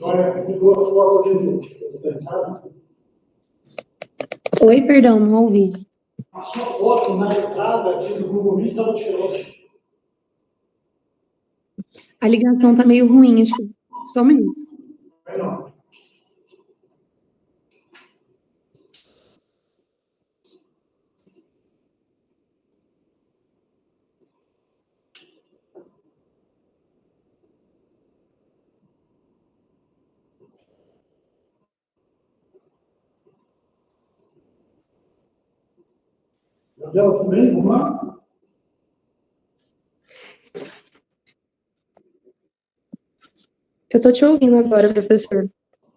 Olha, mudou a foto ali do tentado. Oi, perdão, não ouvi. A sua foto na entrada aqui do Google Meet estava diferente. A ligação tá meio ruim, acho que... Só um minuto. Melhor. Gabriela, tudo bem? Vamos lá? Eu tô te ouvindo agora, professor.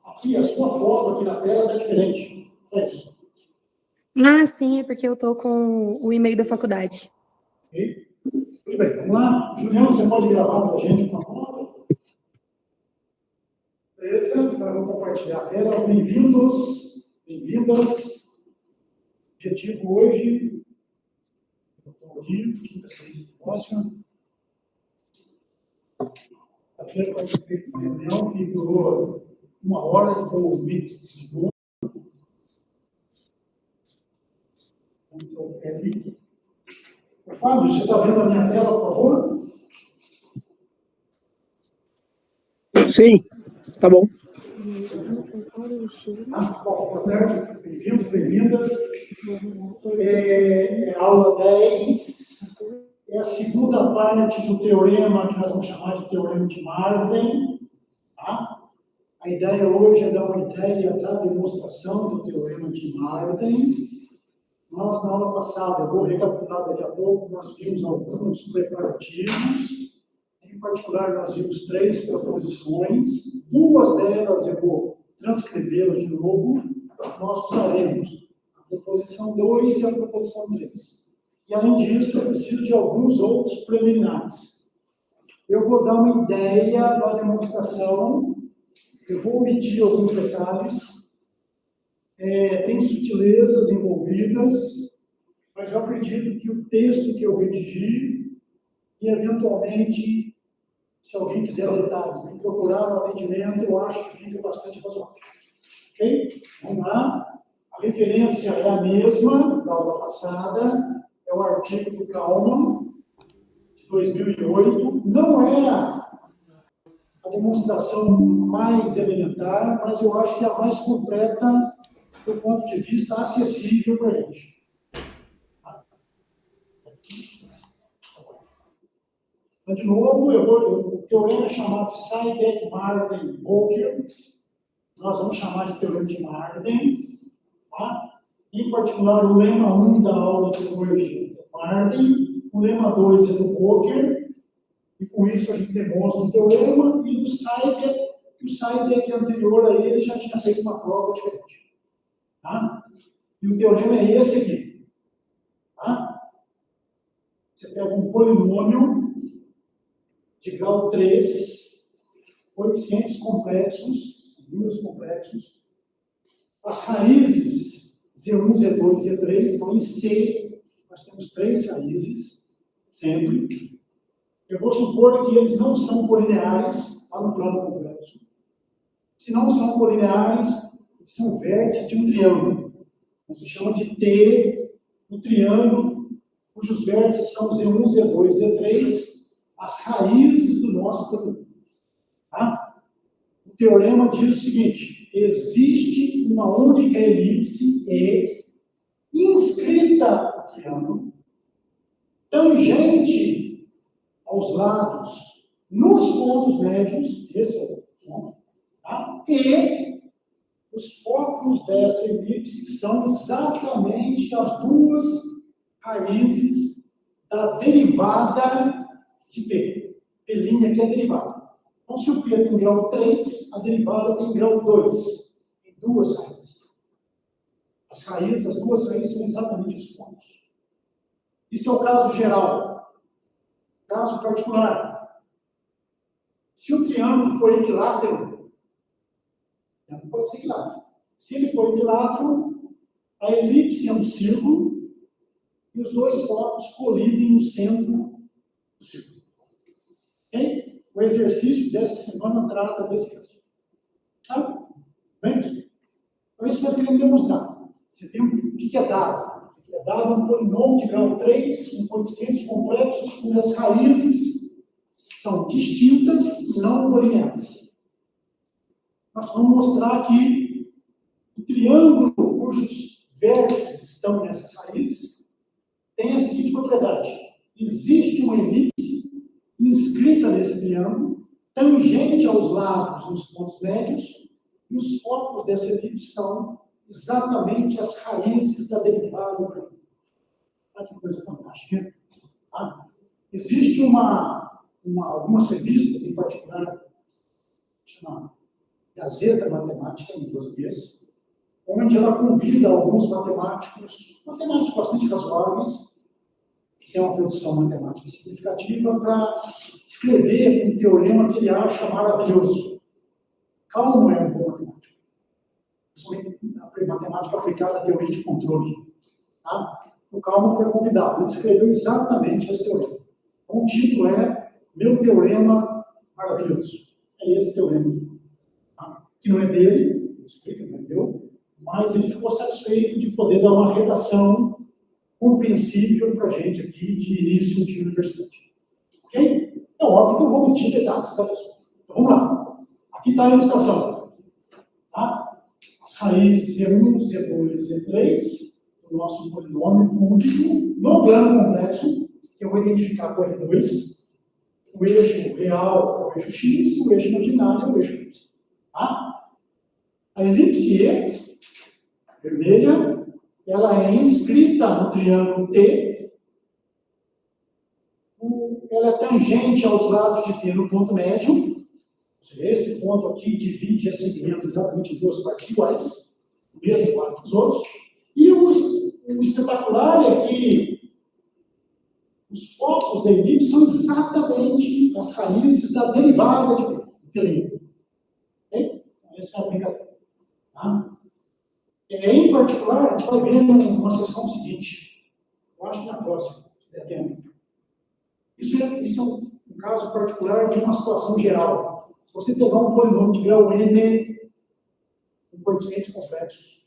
Aqui, a sua foto aqui na tela está diferente. É isso. Ah, sim, é porque eu tô com o e-mail da faculdade. Ok? Muito bem, vamos lá. Juliano, você pode gravar para a gente, por favor? Beleza? Então, vamos compartilhar a tela. Bem-vindos, bem-vindas. Objetivo hoje, eu estou aqui, quinta-feira, próxima. A gente participei de uma reunião que durou 1 hora, depois 20 segundos. Então, aqui. Fábio, você está vendo a minha tela, por favor? Sim, tá bom. Boa tarde, bem-vindos, bem-vindas. Aula 10. É a segunda parte do teorema que nós vamos chamar de teorema de Marden. Tá? A ideia hoje é dar uma ideia da demonstração do teorema de Marden. Nós, na aula passada, eu vou recapitular daqui a pouco, nós vimos alguns preparativos. Em particular, nós vimos 3 proposições. 2 delas eu vou transcrevê-las de novo. Nós usaremos a proposição 2 e a proposição 3. E, além disso, eu preciso de alguns outros preliminares. Eu vou dar uma ideia da demonstração. Eu vou omitir alguns detalhes. Tem sutilezas envolvidas, mas eu acredito que o texto que eu redigi, e eventualmente, se alguém quiser detalhes, me procurar no atendimento, eu acho que fica bastante razoável. Ok? Vamos lá. A referência é a mesma da aula passada, é o artigo do Kalman, de 2008. Não é a demonstração mais elementar, mas eu acho que é a mais completa do ponto de vista acessível para a gente. Então, de novo, o teorema é chamado de Seideck-Marden-Volcker. Nós vamos chamar de teorema de Marden. Tá? Em particular, o lema 1 da aula de hoje é Marden, o lema 2 é do Volcker, e com isso a gente demonstra o teorema, e do Seideck, que o Seideck anterior a ele já tinha feito uma prova diferente. Tá? E o teorema é esse aqui. Tá? Você pega um polinômio de grau 3, coeficientes complexos, números complexos. As raízes Z1, Z2, Z3 estão em C. Nós temos 3 raízes, sempre. Eu vou supor que eles não são polineares, lá no plano complexo. Se não são polineares, são vértices de um triângulo. Se chama de T, um triângulo, cujos vértices são Z1, Z2, Z3, as raízes do nosso produto. Tá? O teorema diz o seguinte: existe uma única elipse E inscrita no triângulo, tangente aos lados nos pontos médios, esse é o ponto, tá? E os focos dessa elipse são exatamente as 2 raízes da derivada de P. P' que é a derivada. Então, se o P tem grau 3, a derivada tem grau 2. Tem 2 raízes. As 2 raízes são exatamente os pontos. Isso é o caso geral. Caso particular. Se o triângulo for equilátero, não pode ser equilátero. Se ele for equilátero, a elipse é um círculo e os 2 focos colidem no centro do círculo. Okay? O exercício dessa semana trata desse caso. Bem, então, isso nós queremos demonstrar. Você tem o que é dado? O que é dado é um polinômio de grau 3, com coeficientes complexos, cujas raízes são distintas e não colineares. Nós vamos mostrar que o triângulo cujos vértices estão nessas raízes tem a seguinte propriedade. Existe uma elipse inscrita nesse triângulo, tangente aos lados nos pontos médios, e os focos dessa elipse são exatamente as raízes da derivada do triângulo. Olha que coisa fantástica. Tá? Existe algumas revistas, em particular, chama Gazeta Matemática, em português, onde ela convida alguns matemáticos bastante razoáveis, que têm uma produção matemática significativa, para escrever um teorema que ele acha maravilhoso. Kalman é um bom matemático. A matemática aplicada à teoria de controle. Tá? O Kalman foi convidado, ele escreveu exatamente esse teorema. Então, o título é Meu Teorema Maravilhoso. É esse teorema aqui. Tá? Que não é dele, explica, não é meu, mas ele ficou satisfeito de poder dar uma redação compreensível para a gente aqui de início de universidade. Ok? É óbvio que eu vou mentir detalhes, tá, pessoal? Então, vamos lá. Aqui está a ilustração. Tá? As raízes Z1, Z2, Z3 do nosso polinômio múltiplo no plano complexo, que eu vou identificar com R2. O eixo real é o eixo X, o eixo imaginário é o eixo Y. Tá? A elipse E, vermelha, ela é inscrita no triângulo T. Ela é tangente aos lados de T no ponto médio. Esse ponto aqui divide esse segmento exatamente em duas partes iguais, o mesmo lado dos outros. E o espetacular é que os focos da elipse são exatamente as raízes da derivada de P. Ok? Essa é a brincadeira. Tá? Em particular, a gente vai ver numa sessão seguinte. Eu acho que na próxima, se der tempo. Isso é um caso particular de uma situação geral. Se você pegar um polinômio de grau n com coeficientes complexos,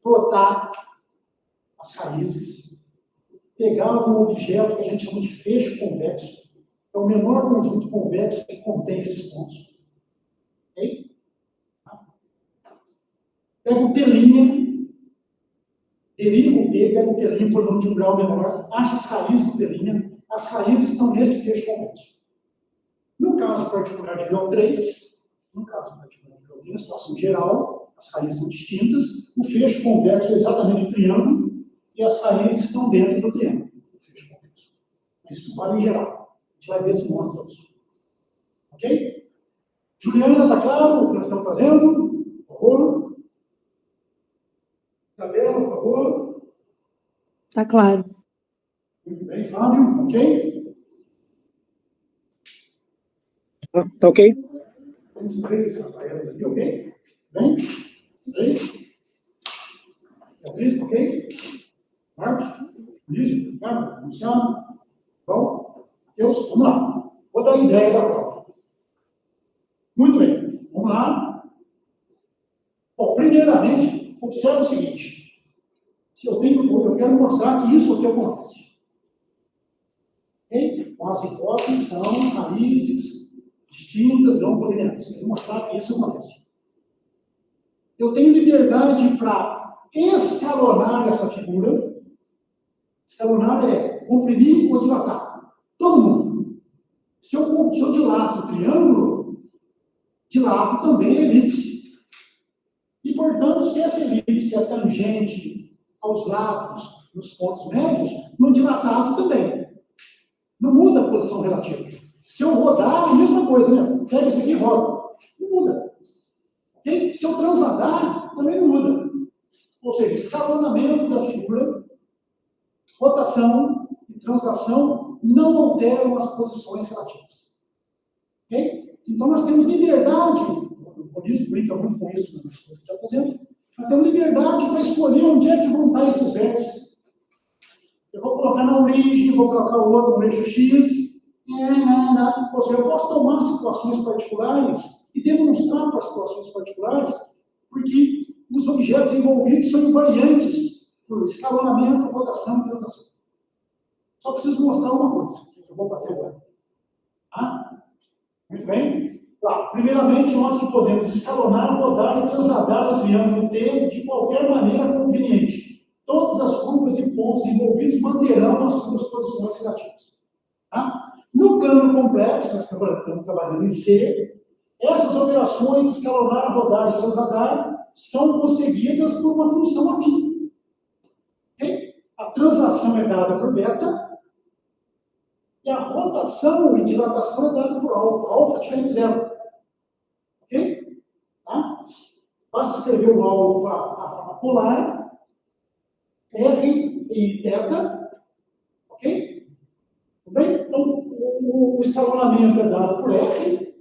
plotar as raízes, pegar um objeto que a gente chama de feixe convexo, é o menor conjunto convexo que contém esses pontos. Ok? Pega o T', deriva o P, pega o T', polinômio de um grau menor, acha as raízes do T', as raízes estão nesse feixe convexo. No caso particular de grau 3, na situação geral, as raízes são distintas, o feixe convexo é exatamente o triângulo, e as raízes estão dentro do triângulo, o feixe convexo. Mas isso vale em geral. A gente vai ver se mostra isso. Ok? Juliana, está claro o que nós estamos fazendo? Por favor. Isabela, por favor. Tá claro. Muito bem, Fábio, ok? Tá ok? Temos 3 Rafaelas aqui, ok? Bem? 3? Beatriz, ok? Marcos? Vinícius? Ricardo? Luciano? Bom? Matheus? Vamos lá. Vou dar a ideia da prova. Muito bem. Vamos lá. Bom, primeiramente, observe o seguinte. Eu quero mostrar que isso aqui acontece. Ok? As hipóteses são raízes distintas, não colineares. Eu vou mostrar que isso acontece. Eu tenho liberdade para escalonar essa figura. Escalonar é comprimir ou dilatar. Todo mundo. Se eu dilato o triângulo, dilato também a elipse. E, portanto, se essa elipse é tangente aos lados nos pontos médios, no dilatado também. Não muda a posição relativa. Se eu rodar, é a mesma coisa, né? Pega isso aqui e roda. Não muda. Okay? Se eu transladar, também não muda. Ou seja, escalonamento da figura, rotação e translação não alteram as posições relativas. Okay? Então, nós temos liberdade, o Bonismo brinca muito com isso nas coisas que está fazendo, nós temos liberdade para escolher onde é que vão estar esses vértices. Eu vou colocar na origem, vou colocar o outro no eixo X. Ou seja, eu posso tomar situações particulares e demonstrar para situações particulares, porque os objetos envolvidos são invariantes por escalonamento, rotação e translação. Só preciso mostrar uma coisa, que eu vou fazer agora. Tá? Muito bem. Tá. Primeiramente, nós que podemos escalonar, rodar e trasladar o triângulo T de qualquer maneira conveniente. Todas as curvas e pontos envolvidos manterão as suas posições relativas. Tá? No plano complexo, nós estamos trabalhando em C, essas operações, escalonar, rodar e trasladar, são conseguidas por uma função afim. Okay? A translação é dada por beta, e a rotação e dilatação é dada por alfa. Alfa é diferente de zero. Ok? Tá? Basta escrever o alfa, a forma polar, R e θ. Ok? Tudo bem? Então, o escalonamento é dado por R.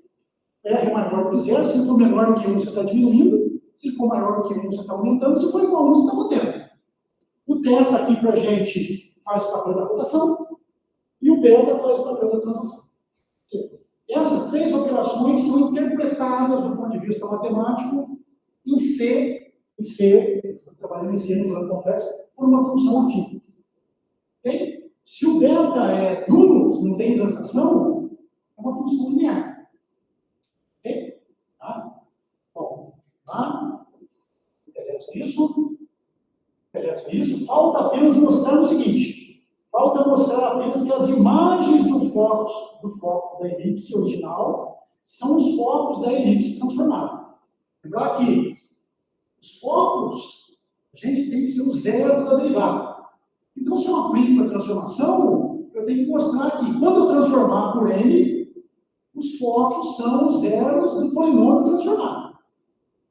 R é maior que zero. Se ele for menor que 1, você está diminuindo. Se ele for maior que 1, você está aumentando. Se for igual a 1, você está mantendo. O θ aqui para a gente faz o papel da rotação. E o beta faz o papel da translação. Essas três operações são interpretadas do ponto de vista matemático em C, trabalhando em C no plano complexo, por uma função afim. Okay? Se o beta é nulo, se não tem translação, é uma função linear. Ok? Tá? Bom, tá? Interessa isso. Falta apenas mostrar o seguinte. Falta mostrar apenas que as imagens do foco da elipse original são os focos da elipse transformada. Lembrar que os focos, a gente tem que ser os zeros da derivada. Então, se eu aplico a transformação, eu tenho que mostrar que, quando eu transformar por n, os focos são os zeros do polinômio transformado.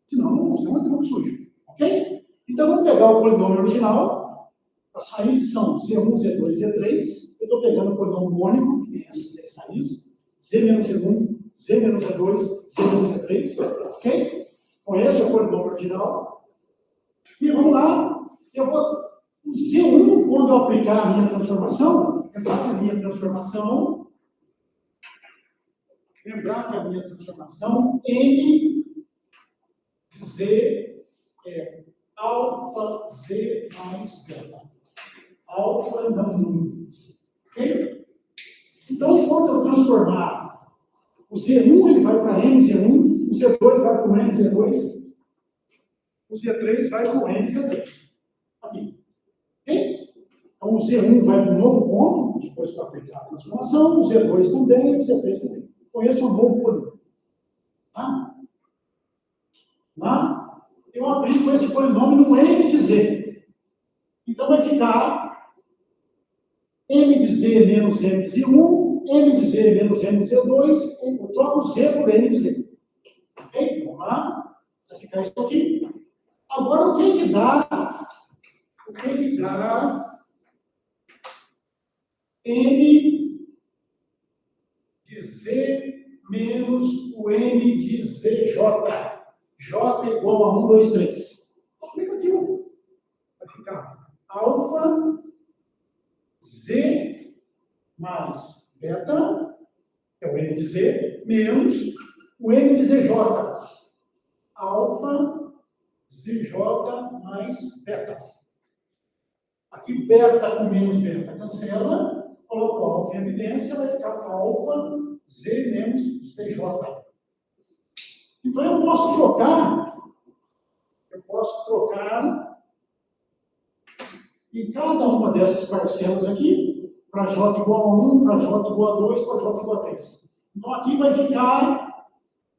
Senão é um truque sujo. Ok? Então, vamos pegar o polinômio original. As raízes são Z1, Z2, Z3. Eu estou pegando o polinômio mônico, que tem essas três raízes. Z menos Z1, Z menos Z2, Z menos Z3. Ok? Então, esse é o polinômio original. E vamos lá. O Z1, quando eu aplicar a minha transformação, lembrar que a minha transformação N de Z é alfa Z mais beta. Alfa não nulo. Ok? Então, quando eu transformar o Z1, ele vai para MZ1, o Z2 vai para o MZ2, o Z3 vai para o MZ3. Aqui. Ok? Então, o Z1 vai para um novo ponto, depois para aplicar a transformação, o Z2 também, o Z3 também. Então, esse é um novo polinômio. Tá? Lá, eu aplico esse polinômio no M de Z. Então, vai ficar M de Z menos M de Z1, M de Z menos M de Z2, eu troco Z por M de Z. Ok? Vamos lá. Vai ficar isso aqui. Agora, o que dá M de Z menos o M de ZJ? J é igual a 1, 2, 3. Aplica aqui, ó. Vai ficar alfa Z mais beta, que é o M de Z, menos o M de ZJ. Alfa ZJ mais beta. Aqui beta com menos beta cancela, coloco alfa em evidência, vai ficar alfa Z menos ZJ. Então eu posso trocar em cada uma dessas parcelas aqui, para J igual a 1, para J igual a 2, para J igual a 3. Então aqui vai ficar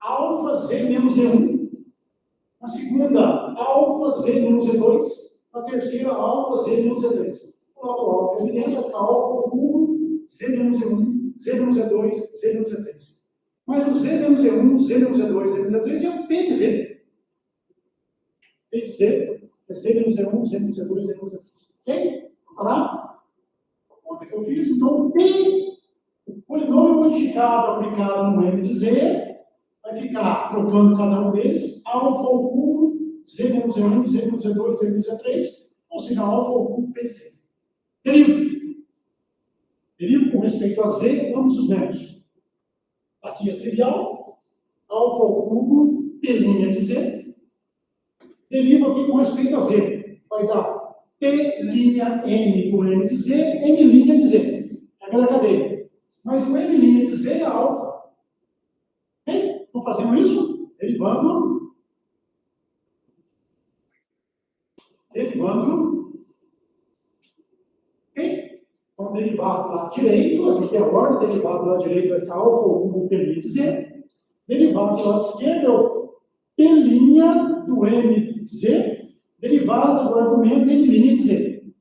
alfa Z menos Z1. Na segunda, alfa Z menos Z2. Na terceira, alfa Z menos Z3. Coloco alfa em evidência, vai ficar alfa ao cubo, Z menos Z1, Z menos Z2, Z menos Z3. Mas o Z menos Z1, Z menos Z2, Z menos Z3 é o T de Z. T de Z é Z menos Z1, Z menos Z2, Z menos Z3. Ok? Vamos lá? Conta que eu fiz. Então, T, o polinômio modificado aplicado no M de Z, vai ficar trocando cada um deles, alfa ao cubo, Z menos Z1, Z menos Z2, Z menos Z3, ou seja, alfa ao cubo P de Z. Derivo com respeito a Z, ambos os membros. Aqui é trivial. alfa ao cubo, P' de Z. Deriva aqui com respeito a Z. Vai dar P'N do M de Z, M' de Z. É aquela cadeia. Mas o M' de Z é alfa. Ok? Estão fazendo isso? Derivando. Ok? Então, derivado do lado direito, a gente tem a ordem, derivado do lado direito vai ficar alfa ao cubo P' de Z. Derivado do lado esquerdo é o P' do M de Z, derivado do argumento M' de Z.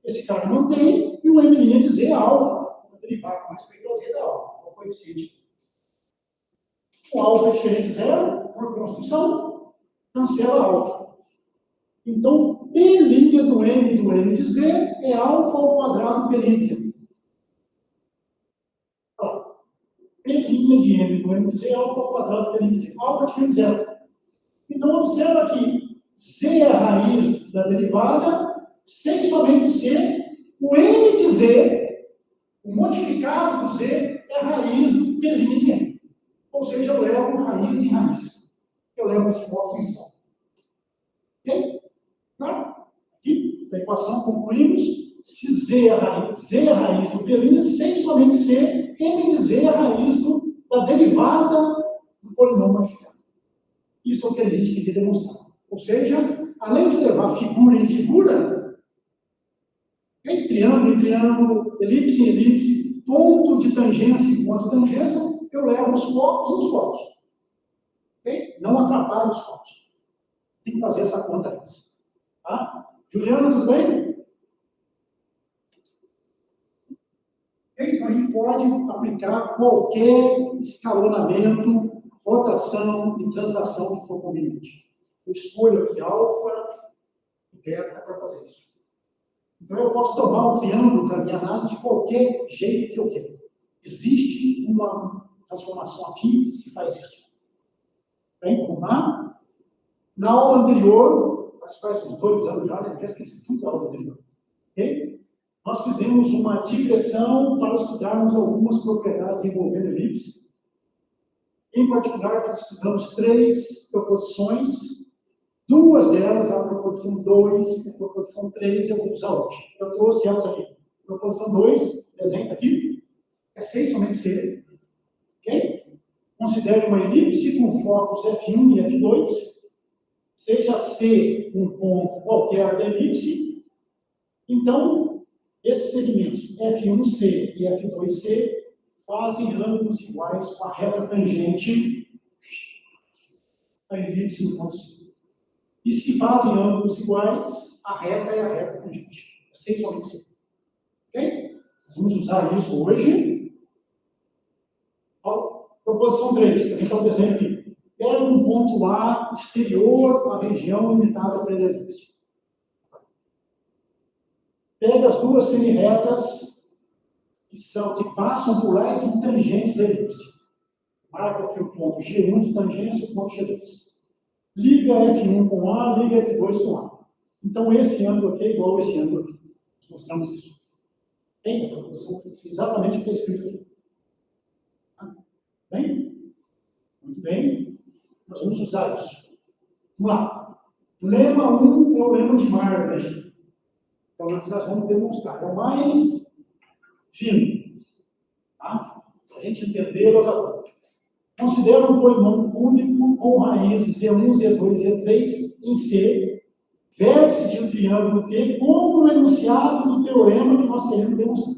Esse cara mantém, e o M' de Z é alfa. O derivado com respeito a Z é alfa, é o coeficiente. O alfa é diferente de zero, por construção, cancela alfa. Então, P' do M de Z é alfa ao quadrado P' de Z. P' de M do M de Z é alfa ao quadrado P' de Z. Alfa é diferente de zero. Então, observa que Z é a raiz da derivada, sem somente ser o M de Z, o modificado do Z, é a raiz do P' de M. Ou seja, eu levo raiz em raiz. Eu levo foco em foco. Ok? Claro? Aqui, da equação, concluímos. Se Z é a raiz do P', sem somente ser M de Z é a raiz da derivada do polinômio modificado. Isso é o que a gente queria demonstrar. Ou seja, além de levar figura em figura, em triângulo em triângulo, elipse em elipse, ponto de tangência em ponto de tangência, eu levo os focos nos focos. Okay? Não atrapalho os focos. Tem que fazer essa conta antes. Tá? Juliana, tudo bem? Okay? Então a gente pode aplicar qualquer escalonamento, rotação e translação que for conveniente. Eu escolho aqui alfa e beta para fazer isso. Então, eu posso tomar um triângulo para minha análise de qualquer jeito que eu quero. Existe uma transformação afim que faz isso. Bem, vamos lá? Na aula anterior, faz uns 2 anos já, né? Já esqueci tudo da aula anterior. Okay? Nós fizemos uma digressão para estudarmos algumas propriedades envolvendo elipse. Em particular, estudamos 3 proposições. 2 delas, a proposição 2 e a proposição 3, eu vou usar hoje. Eu trouxe elas aqui. Proposição 2, desenho aqui, é C somente C. Ok? Considere uma elipse com focos F1 e F2. Seja C um ponto qualquer da elipse. Então, esses segmentos F1C e F2C fazem ângulos iguais com a reta tangente da elipse no ponto C. E se fazem ângulos iguais, a reta é a reta tangente. É C somente C. Ok? Nós vamos usar isso hoje. Ó, proposição 3, que a gente está o desenho aqui. Pega um ponto A exterior à região limitada pela elipse. Pega as 2 semi-retas que passam por lá e são tangentes à elipse. Marca aqui o ponto G1 de tangência e o ponto G2. Liga F1 com A, liga F2 com A. Então, esse ângulo aqui é igual a esse ângulo aqui. Nós mostramos isso. Tem exatamente o que está escrito aqui. Tá? Bem? Muito bem. Nós vamos usar isso. Vamos lá. Lema 1 é o lema de Marvin. Então, nós vamos demonstrar. É o mais fino. Tá? Se a gente entender, nós já... Considera um polinômio cúbico com raízes Z1, Z2, Z3 em C, vértice de um triângulo T, como no enunciado do teorema que nós queremos demonstrar.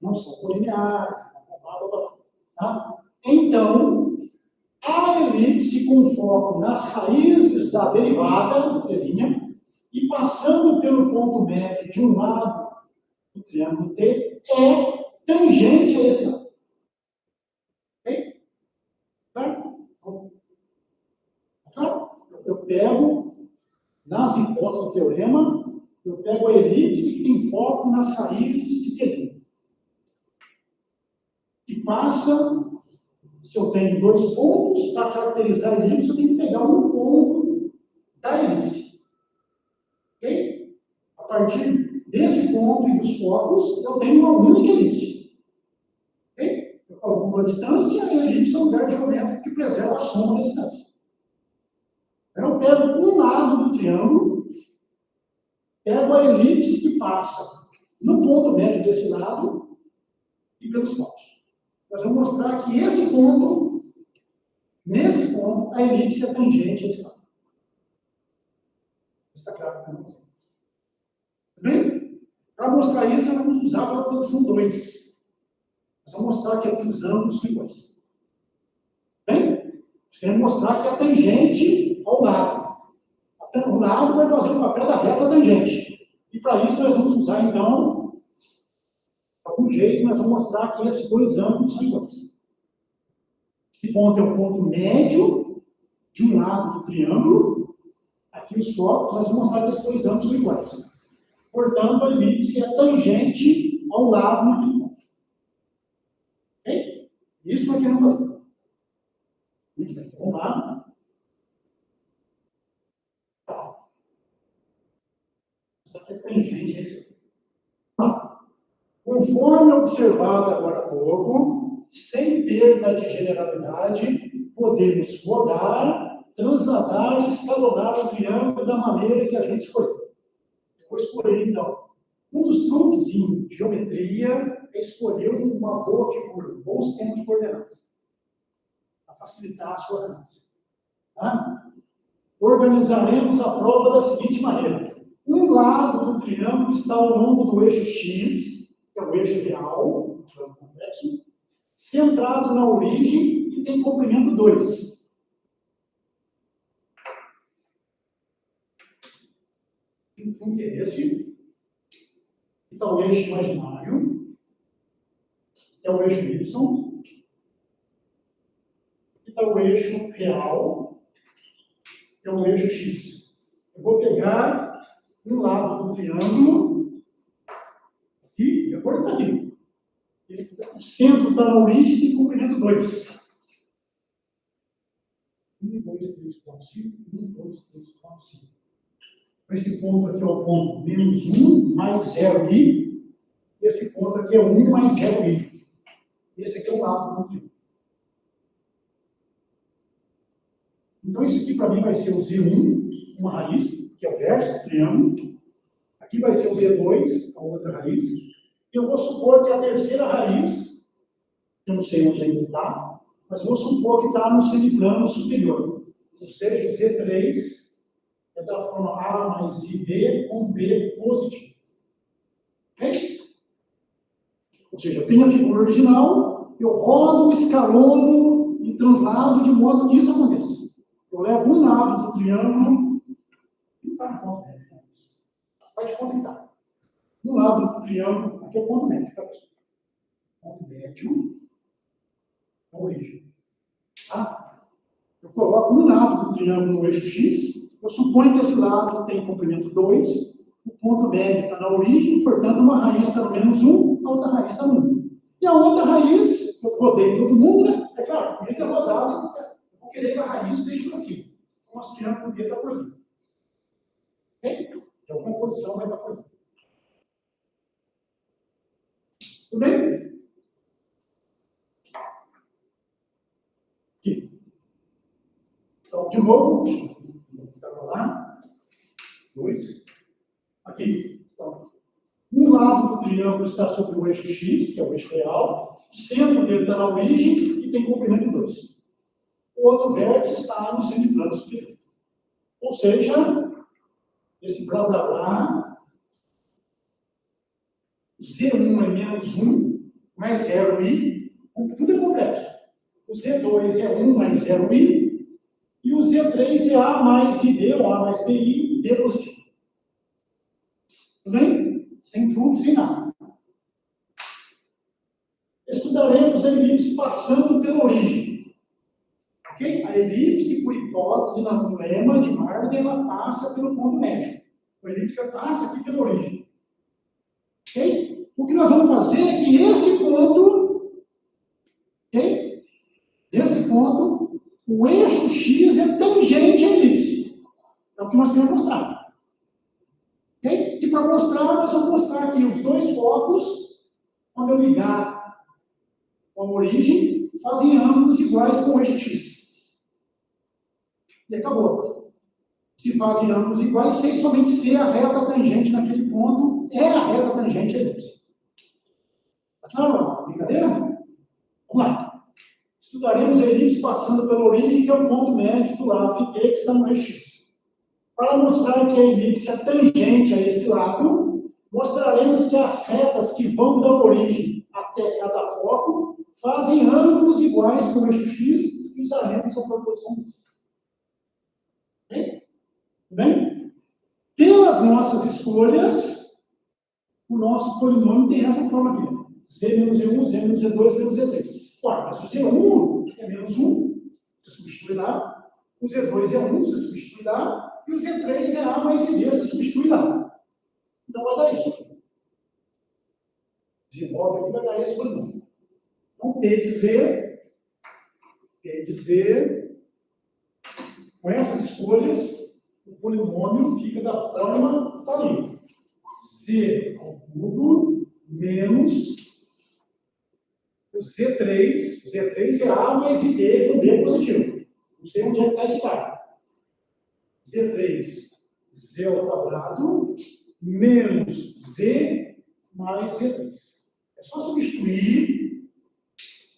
Não são colineares, blá, blá, blá, tá? Então, a elipse com foco nas raízes da derivada, e passando pelo ponto médio de um lado do triângulo T, é tangente a esse lado. Eu pego, nas hipóteses do teorema, eu pego a elipse que tem foco nas raízes de T'. Que passa, se eu tenho 2 pontos, para caracterizar a elipse, eu tenho que pegar um ponto da elipse. Ok? A partir desse ponto e dos focos, eu tenho uma única elipse. Ok? Eu coloco calculo a distância, a elipse é o lugar geométrico que preserva a soma da distância. Então, eu pego um lado do triângulo, pego a elipse que passa no ponto médio desse lado e pelos pontos. Nós vamos mostrar que esse ponto, nesse ponto, a elipse é tangente a esse lado. Está claro para você? Tá bem? Para mostrar isso, nós vamos usar a proposição 2. Nós vamos mostrar que é prisão dos iguais. Bem? Nós queremos mostrar que é tangente ao lado. O lado vai fazer o papel da reta tangente. E para isso nós vamos usar, então, algum jeito, nós vamos mostrar que esses dois ângulos são iguais. Esse ponto é o ponto médio de um lado do triângulo. Aqui os focos, nós vamos mostrar que esses dois ângulos são iguais. Portanto, a elipse é tangente ao lado naquele ponto. Ok? Isso nós queremos fazer. Muito bem, então vamos lá. É tangente esse. Conforme observado agora há pouco, sem perda de generalidade, podemos rodar, transladar e escalonar o triângulo da maneira que a gente escolheu. Eu vou escolher, então, um dos truques em geometria é escolher uma boa figura, um bom sistema de coordenadas, para facilitar as suas análises. Tá? Organizaremos a prova da seguinte maneira. Um lado do triângulo está ao longo do eixo X, que é o eixo real, que é o complexo, centrado na origem e tem comprimento 2. Um que é esse, que está o eixo imaginário, que é o eixo Y, que está o eixo real, que é o eixo X. Eu vou pegar um lado do triângulo, aqui, e a cor está aqui. O centro está na origem e tem comprimento 2. 1, 2, 3, 4, 5. 1, 2, 3, 4, 5. Esse ponto aqui é o ponto menos 1 mais 0i. Esse ponto aqui é 1 mais 0i. Esse aqui é o lado do triângulo. Então, isso aqui para mim vai ser o Z1, uma raiz, que é o verso do triângulo. Aqui vai ser o Z2, a outra raiz. E eu vou supor que a terceira raiz, eu não sei onde ainda está, mas vou supor que está no semiplano superior. Ou seja, o Z3 é da forma A mais IB com B positivo. Ok? Ou seja, eu tenho a figura original, eu rodo, escalono e translado de modo que isso aconteça. Eu levo um lado do triângulo e está no ponto médio. Faz de conta que está. Um lado do triângulo, aqui é o ponto médio, tá, pessoal? Ponto médio, a origem. Tá? Eu coloco um lado do triângulo no eixo X, eu suponho que esse lado tem comprimento 2, o ponto médio está na origem, portanto, uma raiz está no menos 1, a outra raiz está no 1. E a outra raiz, eu rodei todo mundo, né? É claro, por que eu rodado, eu vou querer que a raiz esteja para cima. Então, o triângulo dele está por aqui. Ok? Então, a composição vai estar por aqui. Tudo bem? Aqui. Então, de novo, para lá. 2. Aqui. Então, um lado do triângulo está sobre o eixo X, que é o eixo real. O centro dele está na origem e tem comprimento 2. O outro vértice está no semiplano superior. Ou seja, esse blá blá blá, Z1 é menos 1 mais 0i, tudo é complexo. O Z2 é 1 mais 0i, e o Z3 é A mais IB, ou A mais BI, B positivo. Tudo bem? Sem truque, sem nada. Estudaremos a elipse passando pela origem. Ok? A elipse, por hipótese, no lema de Marden, ela passa pelo ponto médio. A elipse passa aqui pela origem. Ok? O que nós vamos fazer é que esse ponto, ok? Esse ponto, o eixo X é tangente à elipse. É o que nós queremos mostrar. Ok? E para mostrar, nós vamos mostrar aqui os dois focos, quando eu ligar com a origem, e fazem ângulos iguais com o eixo X. E acabou. Se fazem ângulos iguais, sei somente se a reta tangente naquele ponto é a reta tangente à elipse. Está claro a brincadeira? Vamos lá. Estudaremos a elipse passando pela origem, que é o ponto médio do lado de E, que está no eixo X. Para mostrar que a elipse é tangente a esse lado, mostraremos que as retas que vão da origem até cada foco fazem ângulos iguais com o eixo X e usaremos a proporção disso. Tudo bem? Pelas nossas escolhas, o nosso polinômio tem essa forma aqui. Z menos E1, Z menos E2, menos E3. Ora, mas o Z1 é menos 1, você substitui lá. O Z2 é 1, você substitui lá. E o Z3 é A mais B, você substitui lá. Então vai dar isso. Desenvolve aqui, vai dar esse polinômio. Então, P de Z, com essas escolhas, o polinômio fica da forma que está ali. Z ao cubo menos o Z3. O Z3 é A mais B com B positivo. Não sei onde é que está esse cara. Z3, Z ao quadrado, menos Z mais Z3. É só substituir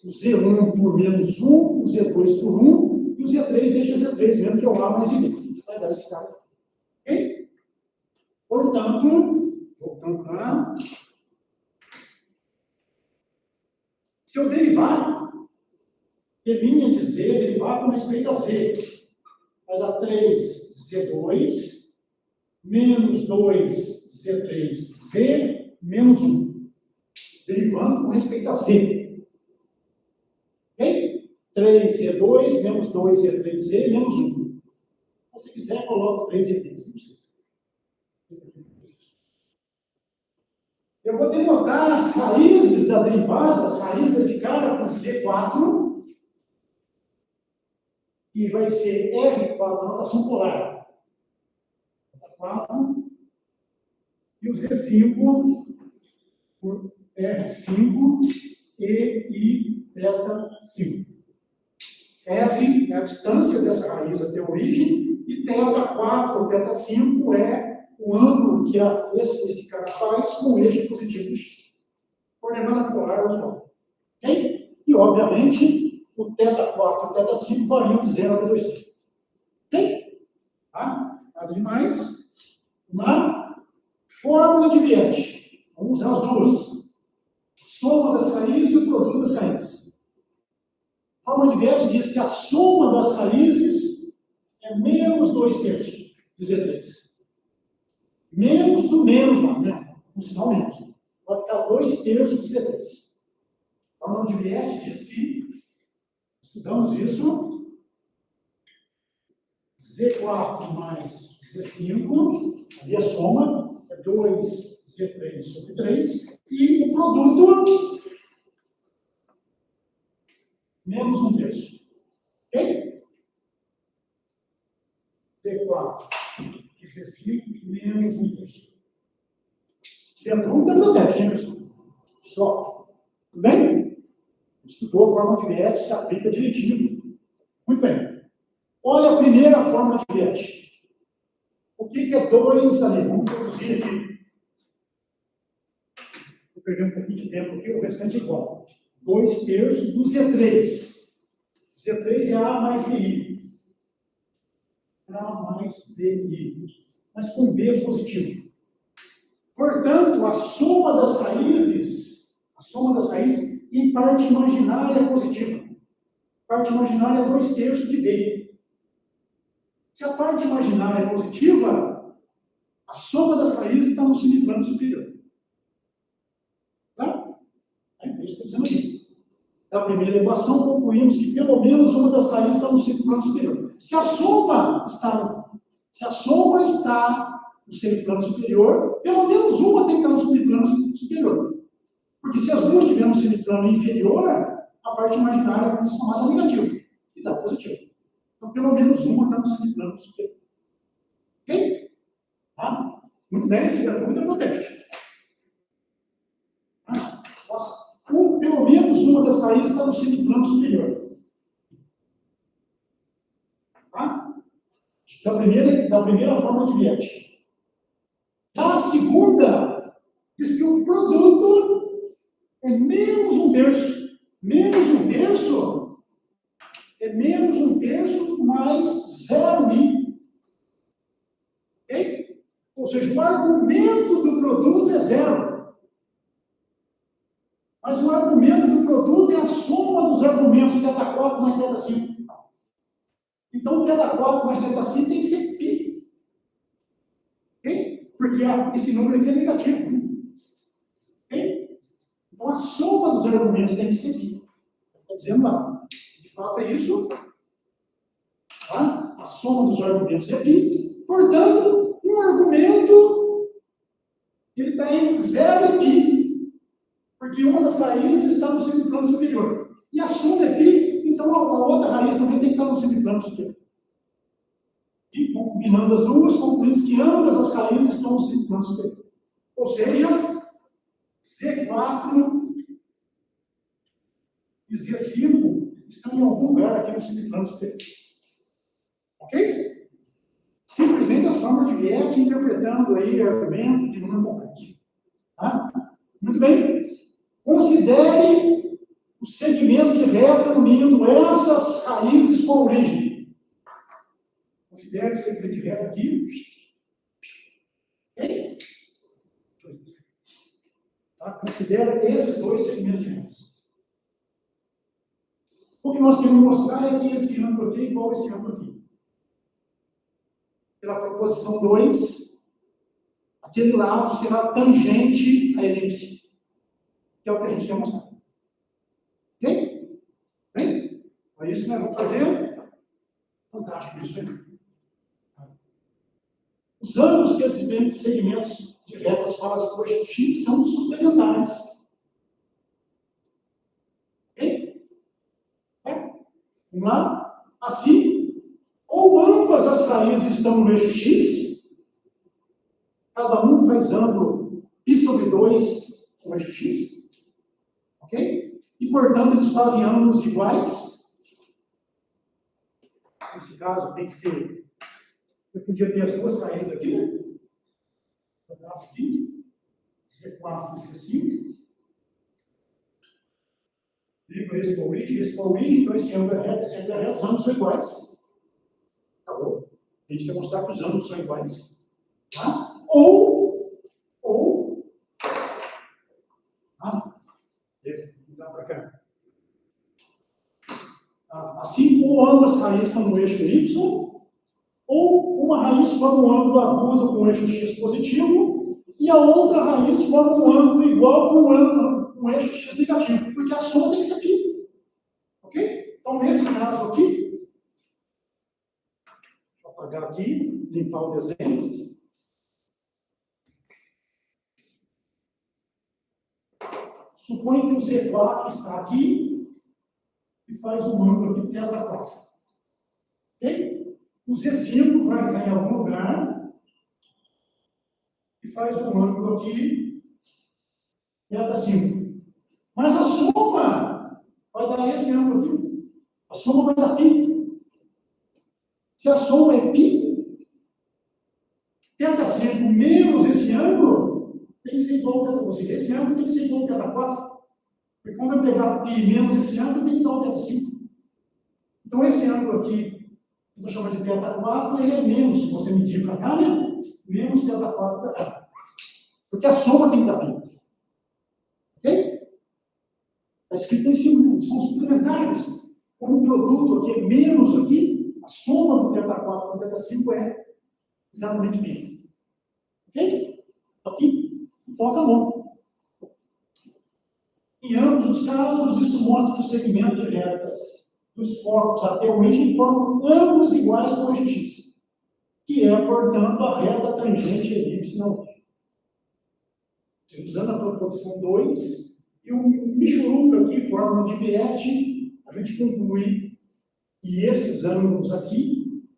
o Z1 por menos 1, o Z2 por 1, e o Z3 deixa Z3 mesmo, que é o A mais B. Vai dar esse cara. Ok? Portanto, voltando lá. Se eu derivar, P' de Z, derivar com respeito a Z, vai dar 3Z2 menos 2Z3Z menos 1. Derivando com respeito a Z. Ok? 3Z2 menos 2Z3Z menos 1. Se você quiser, coloca 3Z3. Não precisa. Eu vou denotar as raízes da derivada, as raízes desse cara, por Z4, que vai ser R4, notação polar. 4, e o Z5 por R5 e θ5. R é a distância dessa raiz até a origem, e θ4 ou θ5 é o ângulo que esse cara faz com o eixo positivo do X. Coordenada polar usual. Ok? E, obviamente, o θ4 e o θ5 variam de 0 até 2. Ok? Tá? Nada demais. Vamos lá? Fórmula de Viette. Vamos usar as duas. Soma das raízes e o produto das raízes. A fórmula de Viette diz que a soma das raízes é menos 2/3 de Z3. Menos do menos lá, né? Um sinal menos. Vai ficar 2/3 de Z3. A fórmula de Viette diz que, estudamos isso, Z4 mais Z5, ali a soma é 2Z3 sobre 3, e o produto menos 1/3. Ok? Z4 e Z5 menos 1/3. Se tiver dúvida, não teste, hein, pessoal? Só. Tudo bem? Estudou a fórmula de Viette, se aplica direitinho. Muito bem. Olha a primeira fórmula de Viette. O que é 2 ali? Vamos produzir aqui. Vou perder um pouquinho de tempo aqui, o restante é igual. 2/3 do Z3. Z3 é A mais BI. A mais BI. Mas com B positivo. Portanto, a soma das raízes em parte imaginária é positiva. Parte imaginária é 2/3 de B. Se a parte imaginária é positiva, a soma das raízes está no semiplano superior. Tá? É isso que eu estou dizendo aqui. Da primeira equação, concluímos que pelo menos uma das raízes está no semiplano superior. Se a soma está no semiplano superior, pelo menos uma tem que estar no semiplano superior. Porque se as duas estiverem no semiplano inferior, a parte imaginária vai ser somada a negativo e dá positivo. Então, pelo menos uma está no semiplano superior. Ok? Tá? Muito bem, se tiver dúvida, proteste. Nossa, pelo menos uma das raízes está no semiplano superior. Tá? Da primeira forma de viete. Já a segunda diz que o produto é menos um terço. Menos um terço é menos um terço mais 0,5. Ok? Ou seja, o argumento do produto é 0. Mas o argumento do produto é a soma dos argumentos θ4 mais θ5. Então, o θ4 mais θ5 tem que ser π. Ok? Porque esse número aqui é negativo. Ok? Então, a soma dos argumentos tem que ser π. Está dizendo lá. De fato, é isso. Tá? A soma dos argumentos é π. Portanto, um argumento ele está entre 0 e π. Porque uma das raízes está no semiplano superior. E a soma é π, então a outra raiz também tem que estar no semiplano superior. E combinando as duas, concluímos que ambas as raízes estão no semiplano superior. Ou seja, Z4 e Z5 estão em algum lugar aqui no semiplano superior. Ok? Simplesmente as formas de Viet interpretando aí argumentos de número complexo. Tá? Muito bem. Considere o segmento de reta unindo essas raízes com a origem. Considere o segmento de reta aqui. Ok? Tá? Considere esses dois segmentos de reta. O que nós queremos mostrar é que esse ângulo aqui é igual a esse ângulo aqui. Pela proposição 2, aquele lado será tangente à elipse. Que é o que a gente quer mostrar. Ok? Bem? É isso que nós vamos fazer. Fantástico isso aí. Os ângulos que esses segmentos de retas fazem com o eixo X são suplementares. Ok? Vamos lá? Assim, ou ambas as raízes estão no eixo X, cada um faz ângulo π sobre 2 com o eixo X. Ok? E, portanto, eles fazem ângulos iguais. Nesse caso, tem que ser... Eu podia ter as duas raízes aqui, né? Eu traço aqui. C4 e C5. Ligo esse com a origem, então esse ângulo é reto, esse ângulo é reto, os ângulos são iguais. Acabou. A gente quer mostrar que os ângulos são iguais. Tá? Ou dá para cá. Assim, ou ambas raízes estão no eixo Y, ou uma raiz forma um ângulo agudo com o eixo X positivo, e a outra raiz forma um ângulo igual com o eixo X negativo, porque a soma tem que ser π. Ok? Então, nesse caso aqui, vou apagar aqui, limpar o desenho. Suponha que o Z4 está aqui e faz um ângulo aqui θ4. Ok? O Z5 vai estar em algum lugar e faz um ângulo aqui θ5. Mas a soma vai dar esse ângulo aqui. A soma vai dar π. Se a soma é π, θ5 menos esse ângulo tem que ser igual ao θ4. Esse ângulo tem que ser igual ao θ4. Porque quando eu pegar π menos esse ângulo, tem que dar o θ5. Então, esse ângulo aqui, eu vou chamar de θ4, ele é menos, se você medir para cá, né? Menos θ4 para cá. Porque a soma tem que dar π. Ok? Está escrito em cima, né? São suplementares. Como o produto aqui é menos aqui, a soma do θ4 com o θ5 é exatamente π. Ok? Aqui, então acabou. Em ambos os casos, isso mostra que o segmento de retas dos focos até o origem formam ângulos iguais com o eixo X, que é, portanto, a reta tangente elipse na origem. Usando a proposição 2, e o Michuruca aqui, fórmula de Viet, a gente conclui que esses ângulos aqui,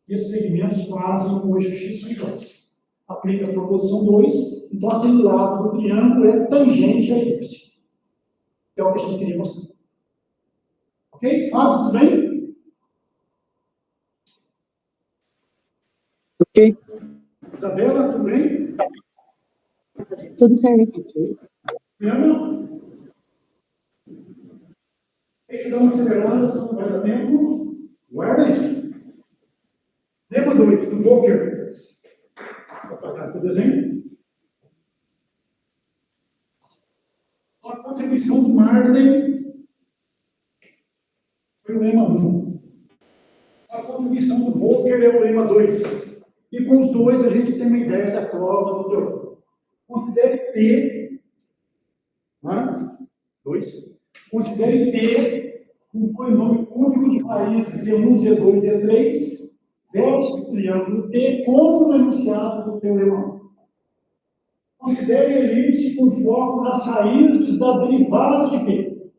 esses segmentos fazem com o eixo X são iguais. Aplica a proposição 2, então aquele lado do triângulo é tangente à elipse. que é o que a gente queria mostrar. Ok? Fábio, tudo bem? Ok. Isabela, tudo bem? Tudo certo. Ana? Tem que dar uma acelerada, senão não vai dar tempo. Guarda isso. Tema 2, do Walker. Vou passar o desenho. A contribuição do Marley foi o lema 1. A contribuição do Walker é o lema 2. E com os dois a gente tem uma ideia da prova do teorema. Considere T, tá? 2. Considere T um polinômio cúbico de raízes Z1, Z2, Z3 versus o triângulo T como no enunciado do teorema 1. Considere a elipse com foco nas raízes da derivada de P,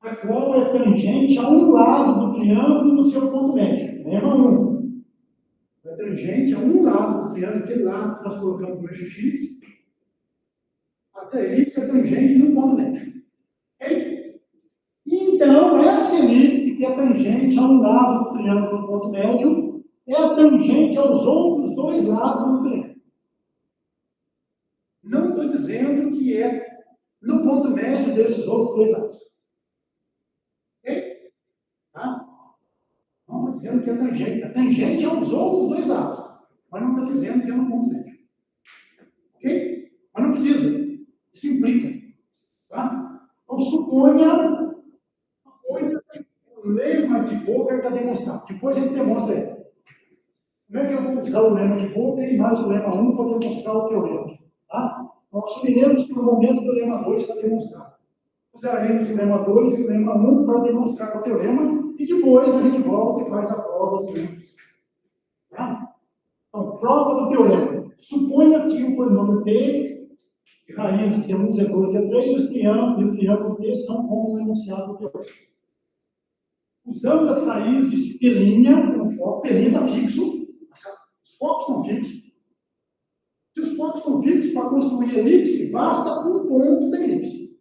a qual é tangente a um lado do triângulo no seu ponto médio. Lema 1. É tangente a um lado do triângulo, aquele lado que nós colocamos no eixo X, até a elipse é tangente no ponto médio. Ok? Então, essa elipse que é tangente a um lado do triângulo no ponto médio é a tangente aos outros dois lados do triângulo. Não estou dizendo que é no ponto médio desses outros dois lados. Ok? Tá? Não estou dizendo que é tangente. A tangente aos outros dois lados. Mas não estou dizendo que é no ponto médio. Ok? Mas não precisa. Isso implica. Tá? Então, suponha o lema de Walker está demonstrado. Depois a gente demonstra ele. Como é que eu vou usar o lema de Walker e mais o lema 1 para demonstrar o teorema? Tá? Nós assumiremos que no momento do lema 2 está demonstrado. Usaremos o lema 2 e o lema 1 para demonstrar o teorema e depois a gente volta e faz a prova dos lemas. Tá? Então, prova do teorema. Suponha que o polinômio T, de raízes Z1, Z2, Z3 e o triângulo T são como no enunciado do teorema. Usando as raízes de P', com foco, P' está fixo, os focos estão fixos. Se os focos estão fixos, para construir elipse, basta um ponto da elipse.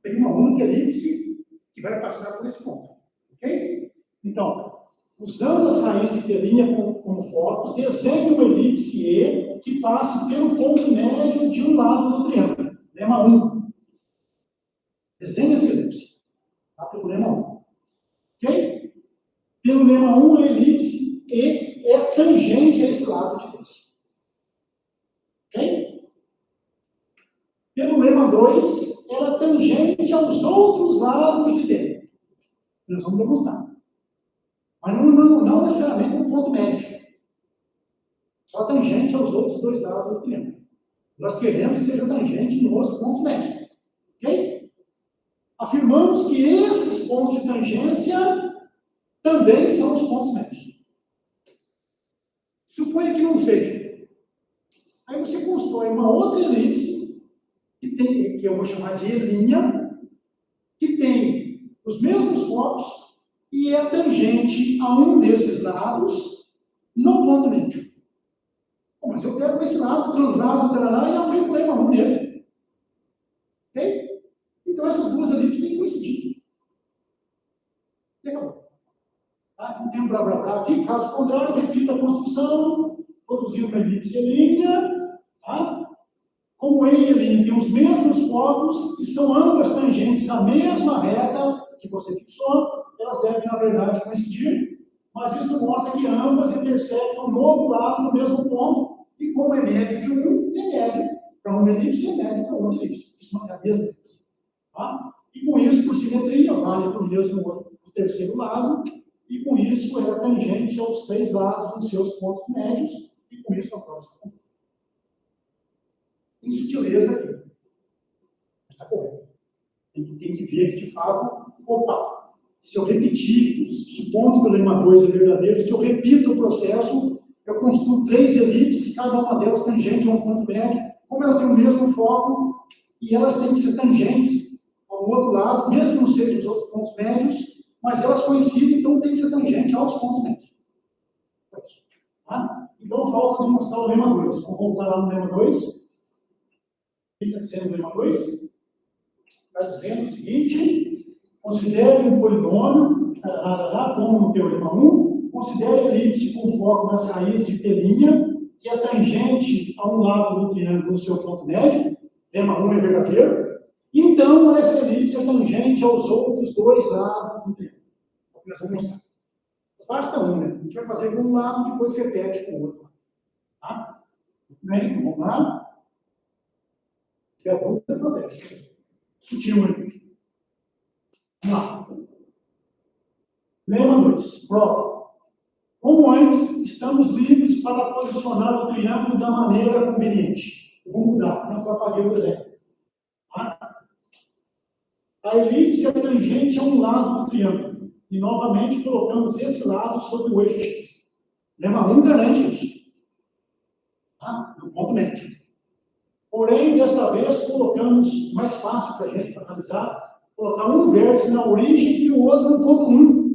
Tem uma única elipse que vai passar por esse ponto. Ok? Então, usando as raízes de P' como focos, desenhe uma elipse E que passe pelo ponto médio de um lado do triângulo. Lema 1. Desenhe essa elipse. Tá? Pelo lema 1. Ok? Pelo lema 1, a elipse E é tangente a esse lado de elipse. Ok? Pelo lema 2, ela é tangente aos outros lados de T. Nós vamos demonstrar. Mas não necessariamente no ponto médio. Só tangente aos outros dois lados do triângulo. Nós queremos que seja tangente nos pontos médios. Ok? Afirmamos que esses pontos de tangência também são os pontos médios. Suponha que não seja. Aí você constrói uma outra elipse, que eu vou chamar de E', que tem os mesmos focos e é tangente a um desses lados no ponto médio. Bom, mas eu quero esse lado, translado, tarará, e aplico o lema 1 nele. Ok? Então essas duas elipses têm que coincidir. E acabou. Tá? Não tem um blá blá blá aqui. Caso contrário, repita a construção, produzir uma elipse linha, tá? Como ele e linha tem os mesmos focos e são ambas tangentes à mesma reta que você fixou, elas devem, na verdade, coincidir, mas isso mostra que ambas intersectam um novo lado no mesmo ponto, e como é médio de um, é médio para uma elipse, é médio para outra elipse. Isso não é a mesma elipse. Tá? E com isso, por simetria, vale para o mesmo o terceiro lado, e com isso é tangente aos três lados dos seus pontos médios, e com isso a próxima. Tem sutileza aqui. Está correto. Tem que ver que, de fato, opa, se eu repetir, supondo que o lema 2 é verdadeiro, se eu repito o processo, eu construo três elipses, cada uma delas tangente a um ponto médio, como elas têm o mesmo foco, e elas têm que ser tangentes ao outro lado, mesmo que não sejam os outros pontos médios, mas elas coincidem, então tem que ser tangente aos pontos médios. Tá? Então, falta demonstrar o lema 2. Vamos voltar lá no lema 2. Fica sendo o lema 2. está dizendo o seguinte: considere um polinômio, como no teorema 1, considere a elipse com foco nas raízes de T', que é tangente a um lado do triângulo no seu ponto médio. Teorema 1 é verdadeiro. Então, essa elipse é tangente aos outros dois lados do triângulo. É o que nós vamos mostrar. Basta um, né? A gente vai fazer com um lado, depois repete com o outro. Tá? Bem, vamos lá. Que é o grupo da protege. Sutil, hein? Vamos lá. Lema 2. Prova. Como antes, estamos livres para posicionar o triângulo da maneira conveniente. Eu vou mudar, não para fazer o exemplo. Tá? A elipse é tangente a um lado do triângulo. E, novamente, colocamos esse lado sobre o eixo X. Lema 1 garante isso. Tá? No ponto médio. Porém, desta vez, colocamos mais fácil para a gente analisar, colocar um vértice na origem e o outro no ponto 1.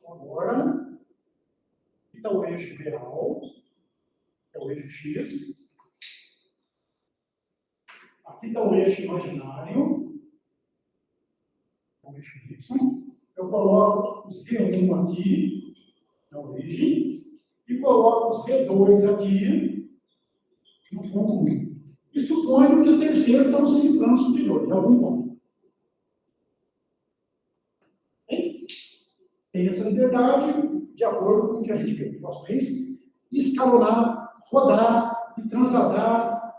Agora, aqui está o eixo real, que é o eixo X. Aqui está o eixo imaginário, o eixo Y. Eu coloco o C1 aqui, na origem, e coloco o C2 aqui, no ponto 1. E suponho que o terceiro está no semiplano superior, em algum ponto. Tem essa liberdade, de acordo com o que a gente vê. Posso escalonar, rodar e transladar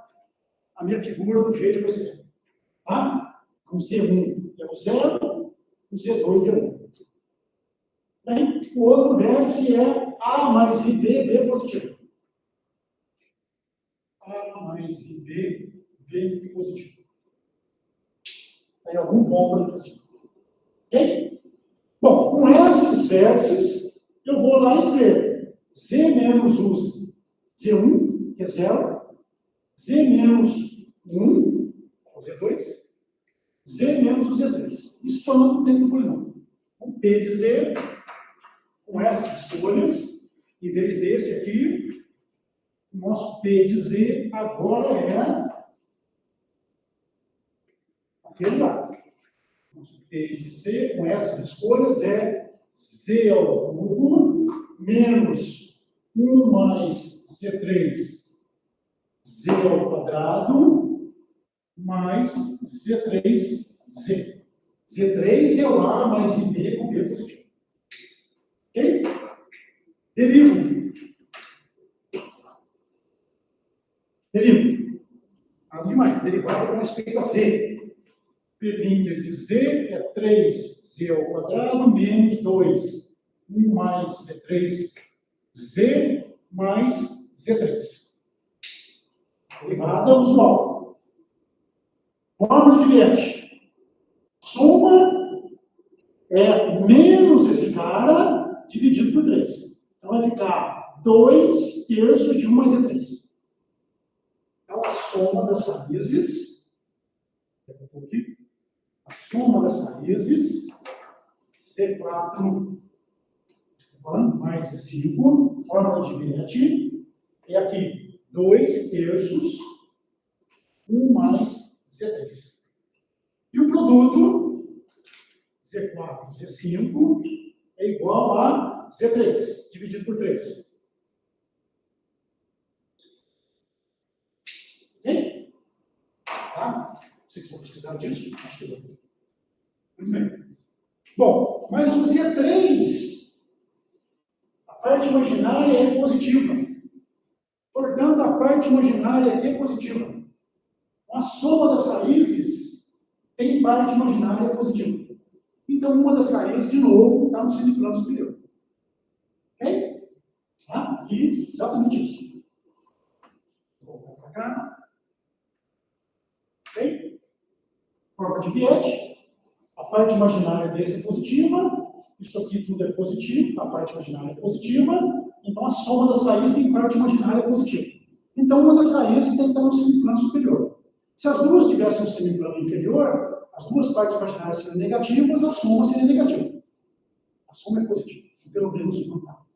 a minha figura do jeito que eu quiser. Tá? O C1 é o 0, o C2 é o 1. Bem, o outro vértice é A mais IB, B positivo. A mais IB, B positivo. Tem algum ponto ali para cima. Ok? Bom, com esses vértices, eu vou lá escrever Z menos o Z1, que é 0, Z menos 1, o Z2, Z menos o Z3. Expando dentro do polinômio. Um P de Z, com essas escolhas, em vez desse aqui, o nosso P de Z agora é aquele lá. Nosso P de Z, com essas escolhas, é Z ao cubo menos 1 mais Z3, Z ao quadrado, mais Z3Z. Z3 é o A mais IB com B positivo. Ok? Derivo. Nada demais. Derivada com respeito a Z. P' de Z é 3Z ao quadrado menos 2. 1 mais Z3Z mais Z3. Derivada usual. Fórmula de Viette. Soma é menos esse cara dividido por 3. Então vai ficar 2 terços de 1 mais Z3. Então a soma das raízes, a soma das raízes, C4 mais C5, fórmula de Viette, é aqui 2 terços, 1 mais Z3. E o produto, Z4, Z5, é igual a Z3, dividido por 3. Ok? Tá? Não sei se vou precisar disso. Acho que vou. Muito bem. Bom, mas o Z3, a parte imaginária é positiva. Portanto, a parte imaginária aqui é positiva. A soma das raízes tem parte imaginária positiva. Então, uma das raízes, de novo, está no semiplano superior. Ok? Tá? Aqui, exatamente isso. Vou voltar para cá. Ok? Forma de Viette. A parte imaginária desse é positiva. Isso aqui tudo é positivo. A parte imaginária é positiva. Então, a soma das raízes tem parte imaginária positiva. Então, uma das raízes tem que estar no semiplano superior. Se as duas tivessem um semiplano inferior, as duas partes imaginárias seriam negativas, a soma seria negativa. A soma é positiva, pelo menos no total.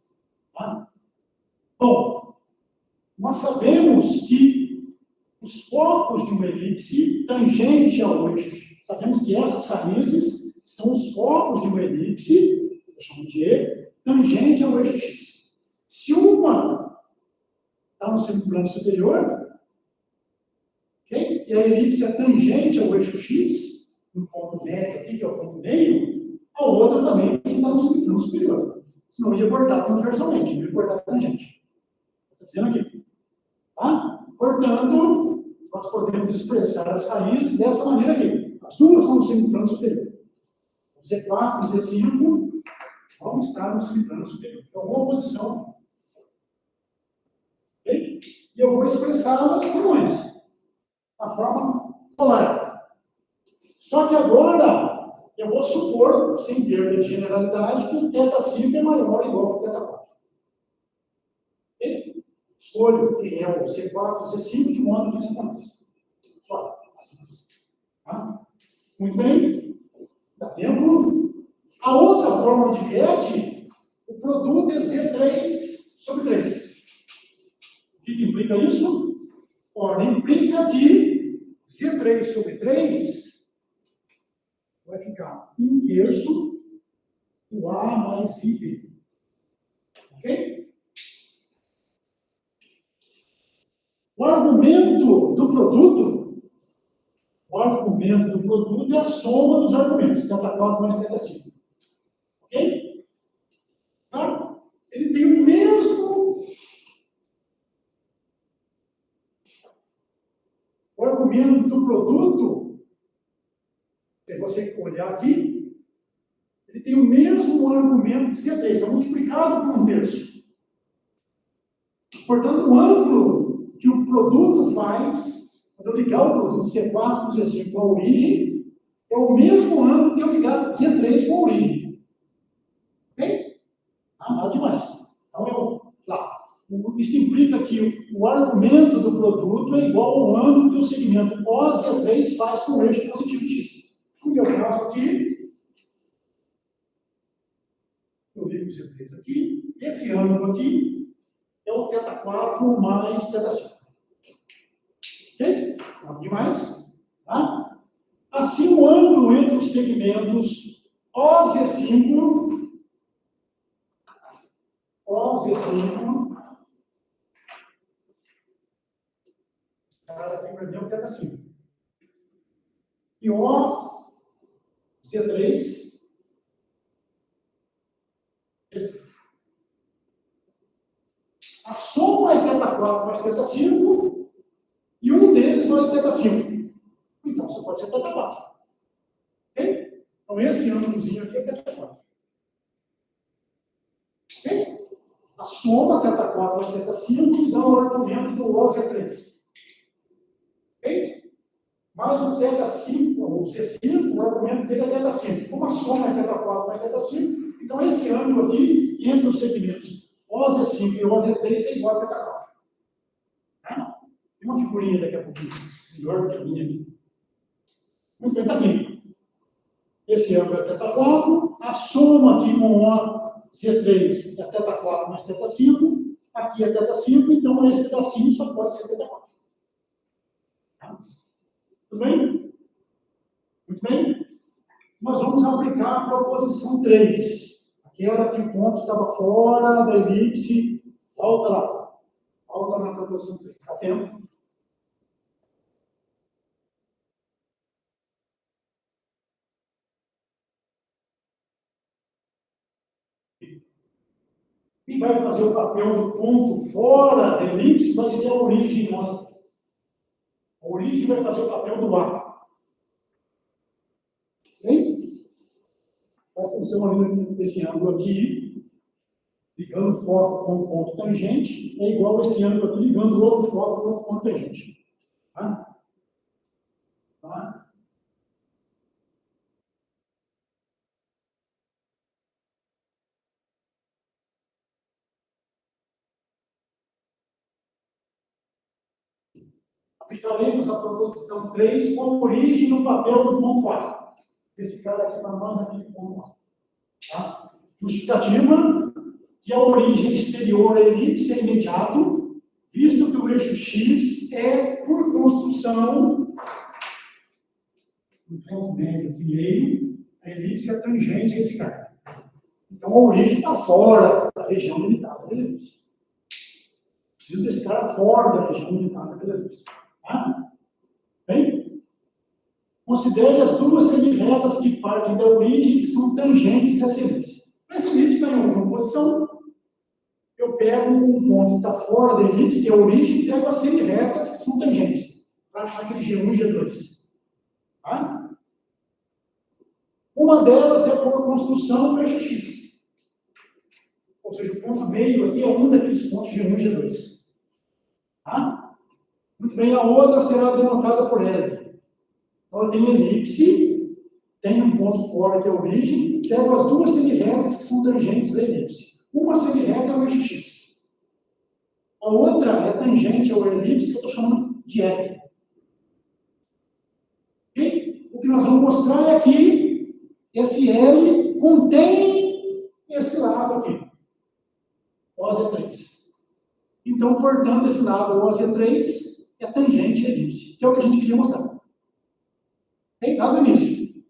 Tá? Bom, nós sabemos que os focos de uma elipse tangente ao eixo X. Sabemos que essas raízes são os focos de uma elipse, eu chamo de E, tangente ao eixo X. Se uma está no segundo plano superior, okay? E a elipse é tangente ao eixo X, no ponto médio aqui, que é o ponto meio, a outra também tem que estar no segundo plano superior. Senão ia cortar transversalmente, não ia cortar tangente. Está dizendo aqui. Tá? Portanto, nós podemos expressar as raízes dessa maneira aqui. As duas estão no segundo plano superior. O Z4 e o Z5 vão estar no segundo plano superior. Então, uma oposição. Okay? E eu vou expressá-las como essa. A forma polar. Só que agora, eu vou supor, sem perda de generalidade, que o θ5 é maior ou igual ao θ4. Okay? Escolho quem é o C4 e o C5 que mostra que isso acontece. Só. Tá? Muito bem. Dá tempo. A outra forma de Viette, o produto é Z3 sobre 3. O que implica isso? Ora, implica que Z3 sobre 3 vai ficar 1/3 do A mais IP. Ok? O argumento do produto é a soma dos argumentos, θ4 mais θ5. Ok? Tá? Ele tem o mesmo. O argumento do produto, se você olhar aqui, ele tem o mesmo argumento de C3, está multiplicado por 1/3. Portanto, o ângulo que o produto faz, quando eu ligar o produto C4 com C5 com a origem, é o mesmo ângulo que eu ligar C3 com a origem. Ok? Nada demais. Então, isso implica que o argumento do produto é igual ao ângulo que o segmento OZ3 faz com o eixo positivo X. No meu caso aqui, eu ligo o Z3 aqui, esse ângulo aqui é o θ4 mais θ5. Ok? Nada demais. Tá? Assim, o ângulo entre os segmentos OZ5 aqui para mim é o θ5. E o Z3, esse. A soma é θ4 mais θ5 e um deles vai θ5. Então, você pode ser θ4. Ok? Então, esse ângulozinho aqui é θ4. Ok? A soma θ4 mais θ5 me dá o argumento do OZ3. Ok? Mais o θ5, o C5, o argumento dele é θ5. Como a soma é θ4 mais θ5, então esse ângulo aqui, entre os segmentos OZ5 e OZ3, é igual a θ4. Tá? Tem uma figurinha daqui a pouquinho, melhor do que a minha aqui. Muito bem, está aqui. Esse ângulo é θ4, a soma aqui com o Z3 é θ4 mais θ5, aqui é θ5, então esse pedacinho só pode ser θ4. Tá? Tudo bem? Muito bem? Nós vamos aplicar a proposição 3. Aquela que o ponto estava fora da elipse. Volta lá. Volta na proposição 3. Está tempo? Quem vai fazer o papel do ponto fora da elipse vai ser a origem nossa. A origem vai fazer o papel do A. Bem? Presta atenção ali nesse ângulo aqui, ligando o foco com o ponto tangente, é igual a esse ângulo aqui, ligando o outro foco com o ponto tangente. Tá? Tá? Aplicaremos a proposição 3 com origem no papel do ponto A. Esse cara aqui para nós aqui no ponto A. Tá? Justificativa que a origem exterior à elipse é imediato, visto que o do eixo X é, por construção, um ponto médio aqui meio, a elipse é tangente a esse cara. Então, a origem está fora da região limitada da elipse. Preciso desse cara fora da região limitada da elipse. Tá? Bem? Considere as duas semi-retas que partem da origem e são tangentes a essa elipse. Essa elipse está em alguma posição. Eu pego um ponto que está fora da elipse, que é a origem, e pego as semi-retas que são tangentes, para achar aquele G1 e G2. Tá? Uma delas é por construção do eixo X. Ou seja, o ponto meio aqui é um daqueles pontos G1 e G2. Tá? Muito bem, a outra será denotada por L. Então, eu tenho elipse, tenho um ponto fora que é a origem, pego as duas semi-retas que são tangentes à elipse. Uma semi-reta é o eixo X. A outra é tangente ao elipse, que eu estou chamando de L. Okay? O que nós vamos mostrar é que esse L contém esse lado aqui, OZ3. Então, portanto, esse lado OZ3 é tangente à elipse, que é o que a gente queria mostrar. Okay? Lá no início.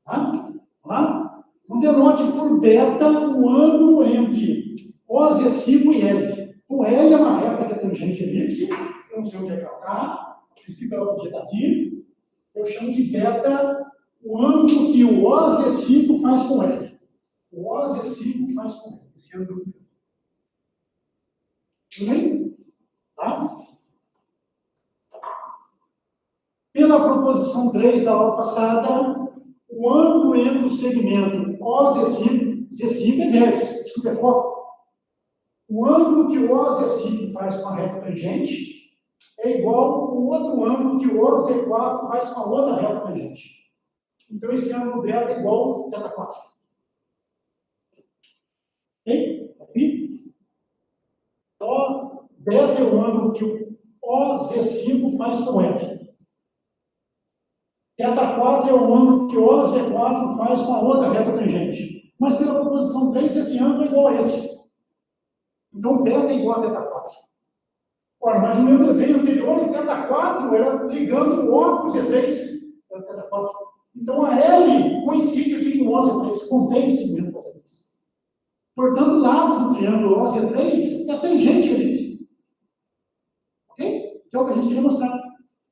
Tá? Vamos lá? Então, denote por beta o ângulo entre OZ5 e L. O L é uma reta que é tangente à elipse, eu não sei onde é que ela está, a princípio ela podia estar aqui. Eu chamo de beta o ângulo que o OZ5 faz com L. O OZ5 faz com L. Esse ângulo aqui. Tudo bem? Tá? Pela proposição 3 da aula passada, o ângulo entre o segmento OZ5, Z5 é vértice, desculpa, é foco. O ângulo que o OZ5 faz com a reta tangente é igual ao outro ângulo que o OZ4 faz com a outra reta tangente. Então, esse ângulo beta é igual ao beta 4. Ok? Aqui. Então, beta é o ângulo que o OZ5 faz com L. Θ 4 é o ângulo que o OZ4 faz com a outra reta tangente. Mas pela proposição 3, esse ângulo é igual a esse. Então, beta é igual a θ 4. Ora, mas no meu desenho anterior, o θ 4 era ligando o O com o Z3. Era θ 4. Então, a L coincide aqui com o OZ3, contém o segmento do OZ3. Portanto, o lado do triângulo OZ3 é tangente à elipse. Ok? Que é o que a gente queria mostrar.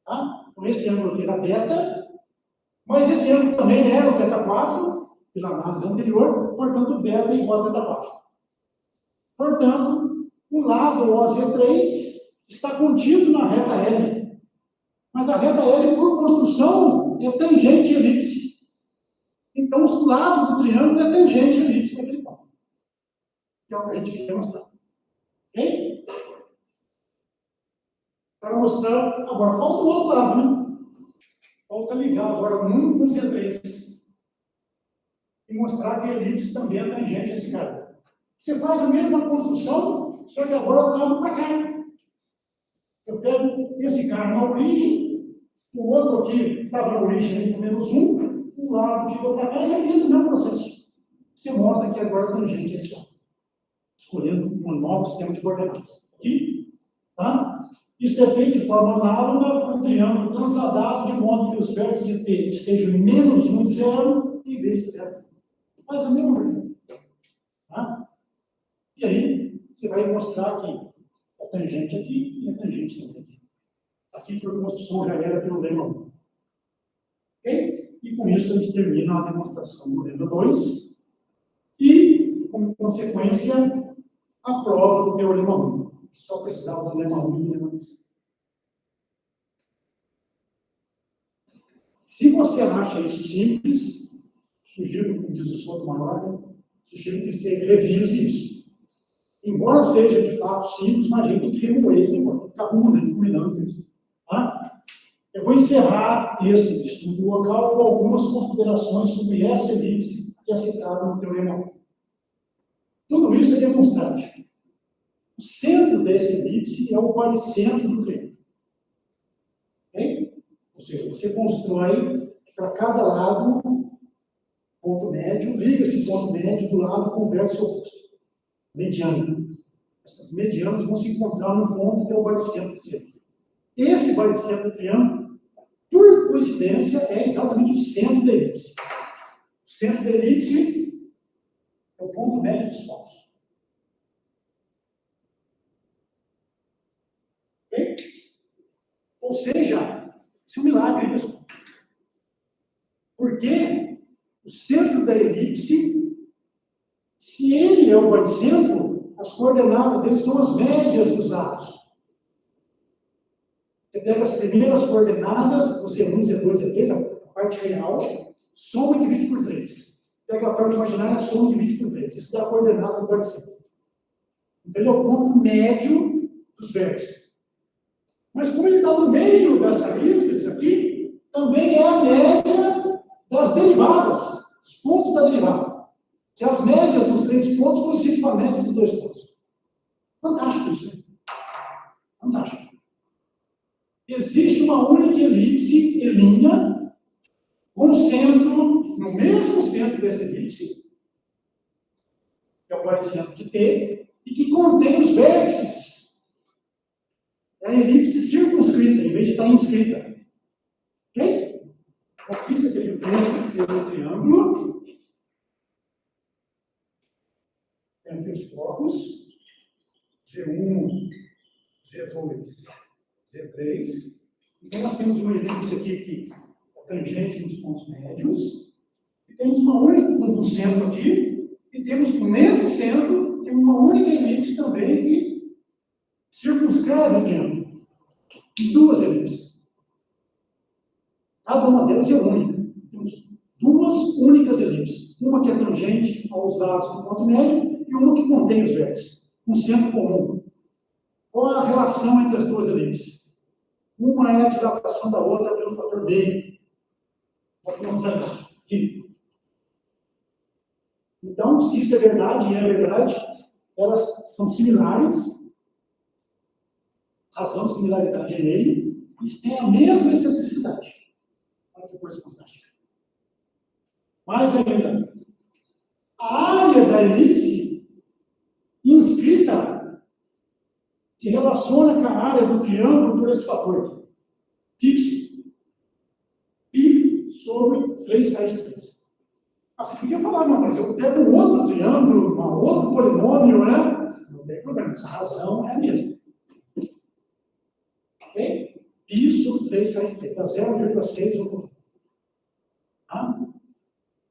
Tá? Então, esse ângulo aqui era beta. Mas esse ângulo também era o θ 4, pela análise anterior, portanto, beta é igual a θ 4. Portanto, o lado OZ3 está contido na reta L. Mas a reta L, por construção, é tangente à elipse. Então, o lado do triângulo é tangente à elipse naquele ponto. Que é o que a gente quer mostrar. Ok? Para mostrar. Agora, falta o outro lado, né? Falta ligar agora um com Z3 e mostrar que a elipse também é tangente a esse cara. Você faz a mesma construção, só que agora eu trago para cá. Eu pego esse cara na origem, o outro aqui estava na origem aí com -1, o lado ficou para cá e repito o mesmo processo. Você mostra que agora é tangente a esse cara. Escolhendo um novo sistema de coordenadas. Aqui, tá? Isso é feito de forma análoga com o triângulo transladado, de modo que os vértices de T estejam em -1 e 0, em vez de 0. Faz a mesma coisa. Tá? E aí, você vai mostrar que a tangente aqui e a tangente também aqui. Aqui, por construção, já era pelo lema 1. Ok? E com isso, a gente termina a demonstração do lema 2. E, como consequência, a prova do teorema 1. Só precisava do lema 1 e do lema 2. Se você acha isso simples, sugiro, como diz o Soto Maior, sugiro que você revise isso. Embora seja de fato simples, mas a gente tem que remover isso, tem que ficar ruminando isso. Tá? Eu vou encerrar esse estudo local com algumas considerações sobre essa elipse que é citada no teorema 1. Tudo isso é demonstrativo. O centro dessa elipse é o baricentro do triângulo. Okay? Ou seja, você constrói para cada lado ponto médio, liga esse ponto médio do lado com o vértice oposto, mediano. Essas medianas vão se encontrar num ponto que é o baricentro do triângulo. Esse baricentro do triângulo, por coincidência, é exatamente o centro da elipse. O centro da elipse é o ponto médio dos pontos. Ok? Ou seja, isso é um milagre, pessoal. Porque o centro da elipse, se ele é o baricentro, as coordenadas dele são as médias dos lados. Você pega as primeiras coordenadas, o Z1, Z2, Z3, a parte real, soma e divide por 3. Pega a parte imaginária, soma e divide por 3. Isso dá a coordenada do baricentro. Então, ele é o ponto médio dos vértices. Mas como ele está no meio das raízes aqui, também é a média das derivadas, os pontos da derivada. Se as médias dos 3 pontos coincidem com a média dos 2 pontos. Fantástico isso, né? Fantástico. Existe uma única elipse elínea, com centro, no mesmo centro dessa elipse, que é o baricentro de T, e que contém os vértices. É a elipse circunscrita, em vez de estar inscrita. Ok? Aqui você tem o ponto do triângulo. Tem aqui os focos. Z1, Z2, Z3. Então, nós temos uma elipse aqui que é tangente nos pontos médios. E temos uma única no centro aqui. E temos, nesse centro, tem uma única elipse também que circunscreve o triângulo. E 2 elipses. Cada uma delas é única. Temos 2 únicas elipses. Uma que é tangente aos lados do ponto médio e uma que contém os vértices. Um centro comum. Qual é a relação entre as 2 elipses? Uma é a dilatação da outra pelo fator meio. Vou mostrar isso aqui. Então, se isso é verdade, e é verdade, elas são similares. Razão de similaridade é meio. E têm a mesma excentricidade. Olha que coisa fantástica. Mais ainda, a área da elipse inscrita se relaciona com a área do triângulo por esse fator aqui. Fixo. Π sobre 3 raiz de 3. Ah, você podia falar, não, mas eu pego um outro triângulo, um outro polinômio, né? Não tem problema, essa razão é a mesma. Ok? Π sobre 3 raiz de 3. Dá 0,6 ou por. Tá?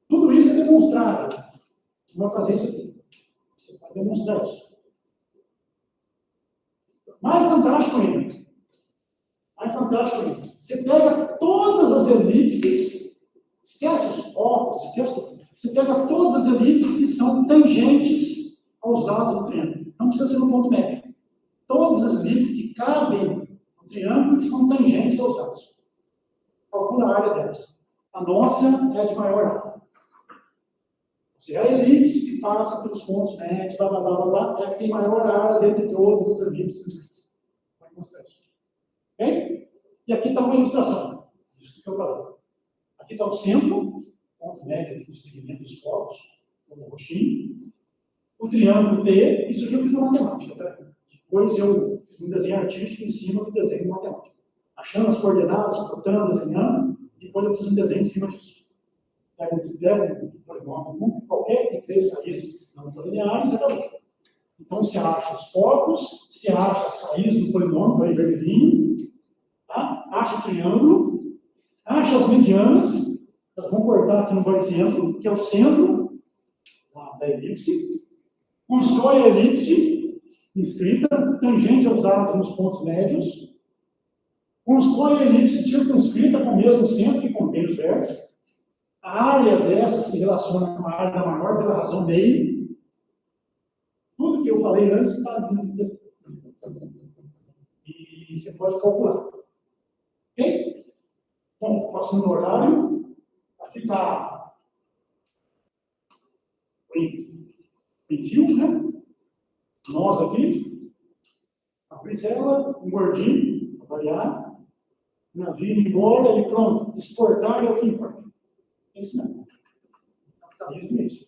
Tudo isso é demonstrável. Você vai fazer isso aqui. Você vai demonstrar isso. Mais fantástico ainda. Mais fantástico ainda. Você pega todas as elipses, esquece os focos, esquece tudo. Você pega todas as elipses que são tangentes aos lados do triângulo. Não precisa ser no ponto médio. Todas as elipses que cabem no triângulo que são tangentes aos lados. Calcula a área delas. A nossa é a de maior área. Se a elipse que passa pelos pontos médios, blá, blá, blá, blá, blá, é a que tem maior área dentre todas as elipses inscritas. Vou mostrar isso. Ok? E aqui está uma ilustração disso que eu falei. Aqui está o centro, ponto médio dos segmentos dos focos, como roxinho. O triângulo T, isso aqui eu fiz na matemática. Tá? Depois eu fiz um desenho artístico em cima do desenho matemático. Achando as coordenadas, cortando, desenhando, depois eu fiz um desenho em cima disso. Pega um polinômio qualquer, tem 3 raízes não lineares, acabou. Então, você acha os focos, você acha as raízes do polinômio, vai vermelhinho, tá? Acha o triângulo, acha as medianas, elas vão cortar aqui no baricentro, que é o centro da elipse, constrói a elipse inscrita, tangente aos lados nos pontos médios, constrói a elipse circunscrita com o mesmo centro que contém os vértices. A área dessa se relaciona com a área da maior pela razão meio. Tudo que eu falei antes está ali. E você pode calcular. Ok? Bom, passando o horário. Aqui está o fio, né? Nós aqui. A brisela, um gordinho, para variar. Navio embora e pronto. Exportar é o que importa. É isso mesmo. Capitalismo é isso.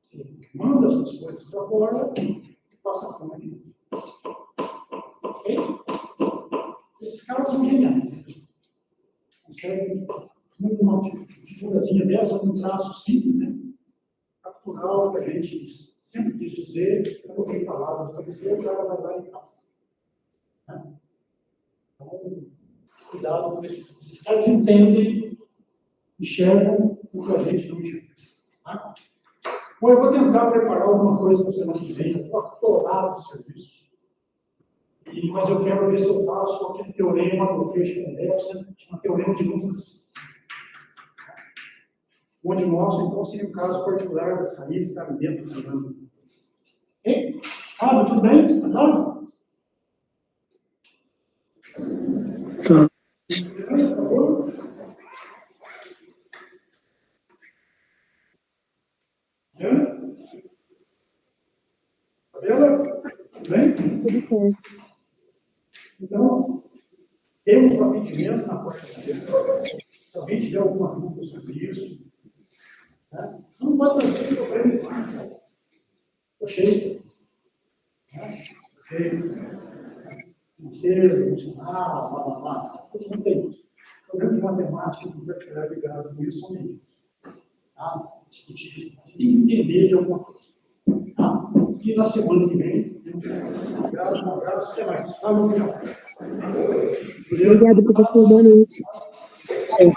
Você manda as suas coisas para fora passa fome. Ok? Esses caras são geniais. Conseguem, com uma figurazinha dessa, um traço simples, né? Capturar o que a gente sempre quis dizer, eu não tenho palavras para dizer, o cara vai lá e tal. Né? Então, cuidado com esses caras entendem, enxergam o que a gente não enxerga. Tá? Bom, eu vou tentar preparar alguma coisa para a semana que vem, eu estou atorado no serviço. Mas eu quero ver se eu faço aquele teorema do fecho convexo, chama teorema de Lucas. Onde mostra, então, se o caso particular das raízes está dentro do ângulo. Ok? Ah, tudo bem? Adoro? Tá. Por favor. Fabiola? Tudo bem? Tudo certo. Então, temos um atendimento na quarta-feira. Se alguém tiver alguma dúvida sobre isso, né? Não pode trazer problema em si. Estou cheio. Financeiro, emocional, blá, blá, blá. Não tem isso. O problema de matemática que vai ficar ligado com isso são meninos. Tá? Discutir isso. A gente tem que entender de alguma coisa. Tá? E na semana que vem, um abraço, até mais. Tá, meu filho? Obrigada, professor. Boa noite. Sim.